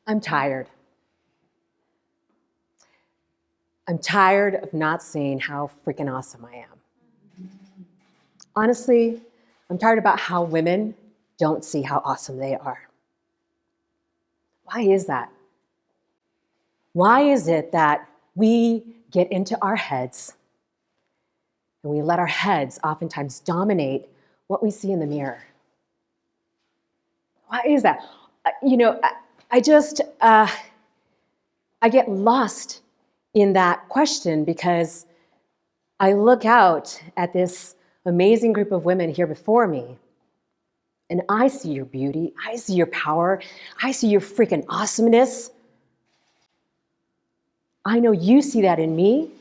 I'm tired. I'm tired of not seeing how freaking awesome I am. Honestly, I'm tired about how women don't see how awesome they are. Why is that? Why is it that we get into our heads and we let our heads oftentimes dominate what we see in the mirror? Why is that? I get lost in that question because I look out at this amazing group of women here before me, and I see your beauty, I see your power, I see your freaking awesomeness. I know you see that in me.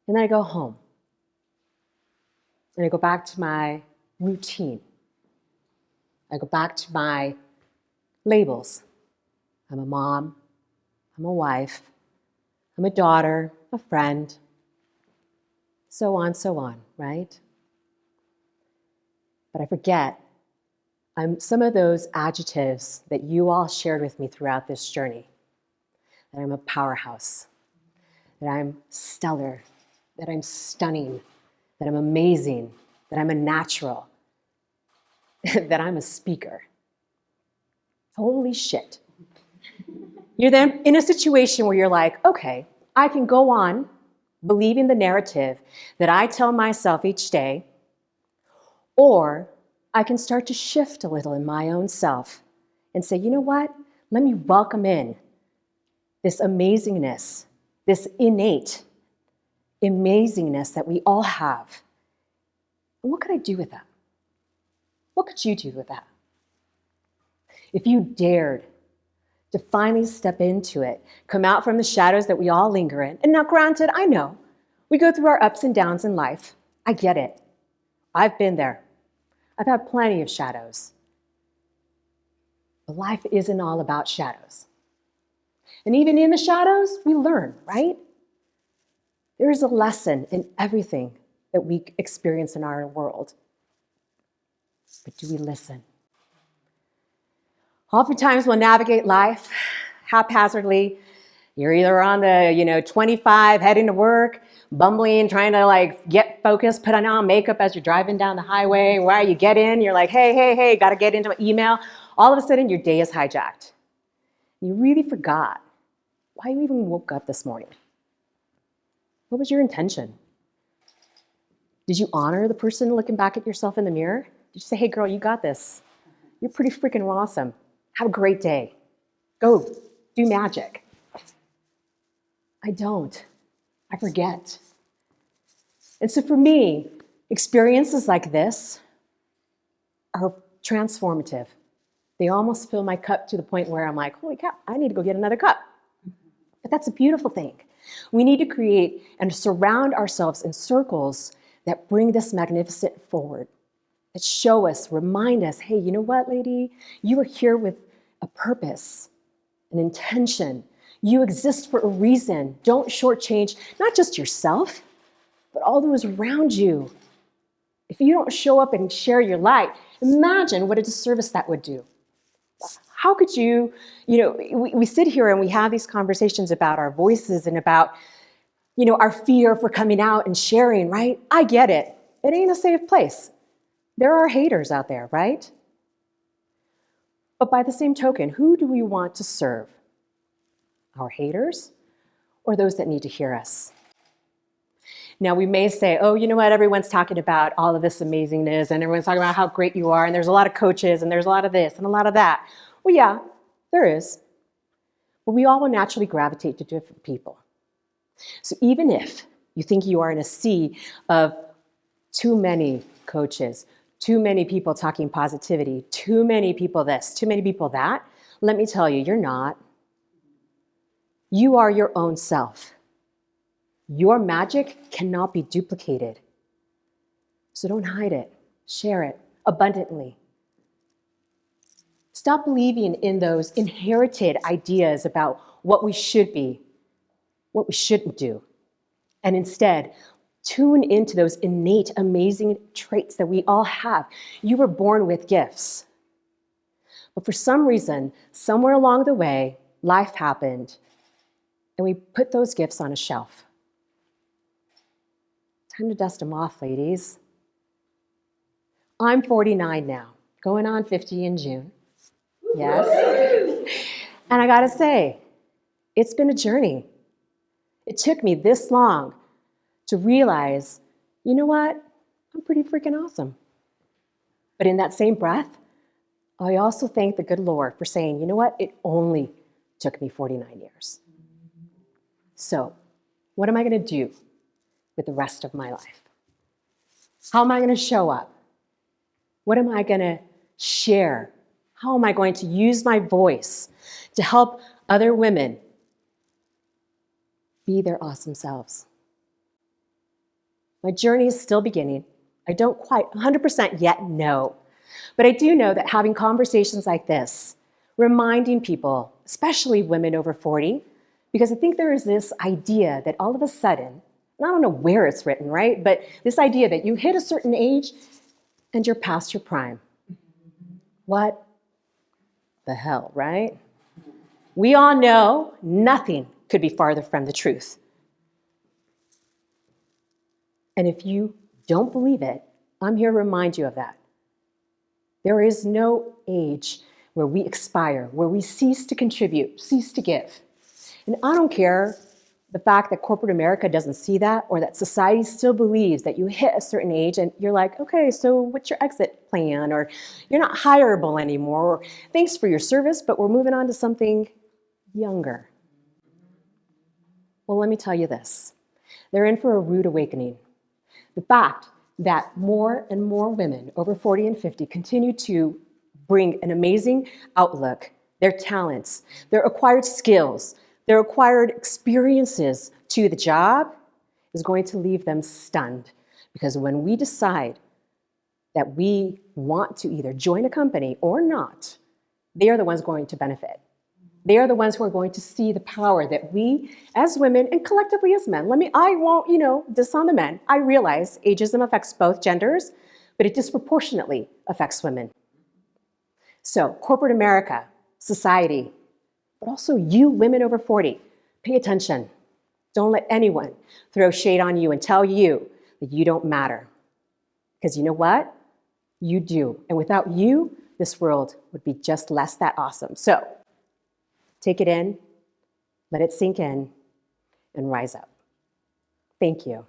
And then I go home. And I go back to my routine. I go back to my labels. I'm a mom, I'm a wife, I'm a daughter, a friend, so on, right? But I forget I'm some of those adjectives that you all shared with me throughout this journey. That I'm a powerhouse, that I'm stellar, that I'm stunning, that I'm amazing, that I'm a natural, that I'm a speaker. Holy shit. You're then in a situation where you're like, okay, I can go on believing the narrative that I tell myself each day, or I can start to shift a little in my own self and say, you know what? Let me welcome in this amazingness, this innate amazingness that we all have. And what could I do with that? What could you do with that? If you dared to finally step into it, come out from the shadows that we all linger in. And now granted, I know, we go through our ups and downs in life. I get it. I've been there. I've had plenty of shadows. But life isn't all about shadows. And even in the shadows, we learn, right? There is a lesson in everything that we experience in our world. But do we listen? Oftentimes we'll navigate life haphazardly. You're either on the 25 heading to work, bumbling, trying to get focused, put on makeup as you're driving down the highway. Where you get in, you're like, hey, got to get into an email. All of a sudden your day is hijacked. You really forgot why you even woke up this morning. What was your intention? Did you honor the person looking back at yourself in the mirror? Did you say, hey girl, you got this. You're pretty freaking awesome. Have a great day. Go do magic. I don't. I forget. And so for me, experiences like this are transformative. They almost fill my cup to the point where I'm like, holy cow, I need to go get another cup. But that's a beautiful thing. We need to create and surround ourselves in circles that bring this magnificent forward, that show us, remind us, hey, you know what, lady? You are here with a purpose, an intention. You exist for a reason. Don't shortchange not just yourself, but all those around you. If you don't show up and share your light, imagine what a disservice that would do. How could you, we sit here and we have these conversations about our voices and about, our fear for coming out and sharing, right? I get it. It ain't a safe place. There are haters out there, right? But by the same token, who do we want to serve? Our haters or those that need to hear us? Now, we may say, oh, you know what? Everyone's talking about all of this amazingness and everyone's talking about how great you are and there's a lot of coaches and there's a lot of this and a lot of that. Well, yeah, there is. But we all will naturally gravitate to different people. So even if you think you are in a sea of too many coaches, too many people talking positivity, too many people this, too many people that, let me tell you, you're not. You are your own self. Your magic cannot be duplicated. So don't hide it. Share it abundantly. Stop believing in those inherited ideas about what we should be, what we shouldn't do. And instead, tune into those innate, amazing traits that we all have. You were born with gifts. But for some reason, somewhere along the way, life happened, and we put those gifts on a shelf. Time to dust them off, ladies. I'm 49 now, going on 50 in June. Yes. And I gotta say, it's been a journey. It took me this long to realize, you know what? I'm pretty freaking awesome. But in that same breath, I also thank the good Lord for saying, you know what? It only took me 49 years. So, what am I going to do with the rest of my life? How am I going to show up? What am I going to share? How am I going to use my voice to help other women be their awesome selves? My journey is still beginning. I don't quite 100% yet know, but I do know that having conversations like this, reminding people, especially women over 40, because I think there is this idea that all of a sudden, and I don't know where it's written, right? But this idea that you hit a certain age and you're past your prime. What the hell, right? We all know nothing could be farther from the truth. And if you don't believe it, I'm here to remind you of that. There is no age where we expire, where we cease to contribute, cease to give. And I don't care the fact that corporate America doesn't see that, or that society still believes that you hit a certain age and you're like, okay, so what's your exit plan? Or you're not hireable anymore, or thanks for your service, but we're moving on to something younger. Well, let me tell you this. They're in for a rude awakening. The fact that more and more women over 40 and 50 continue to bring an amazing outlook, their talents, their acquired skills, their acquired experiences to the job is going to leave them stunned. Because when we decide that we want to either join a company or not, they are the ones going to benefit. They are the ones who are going to see the power that we as women and collectively as men, I won't, diss on the men. I realize ageism affects both genders, but it disproportionately affects women. So corporate America, society, but also you women over 40, pay attention. Don't let anyone throw shade on you and tell you that you don't matter. Because you know what? You do. And without you, this world would be just less that awesome. So take it in, let it sink in, and rise up. Thank you.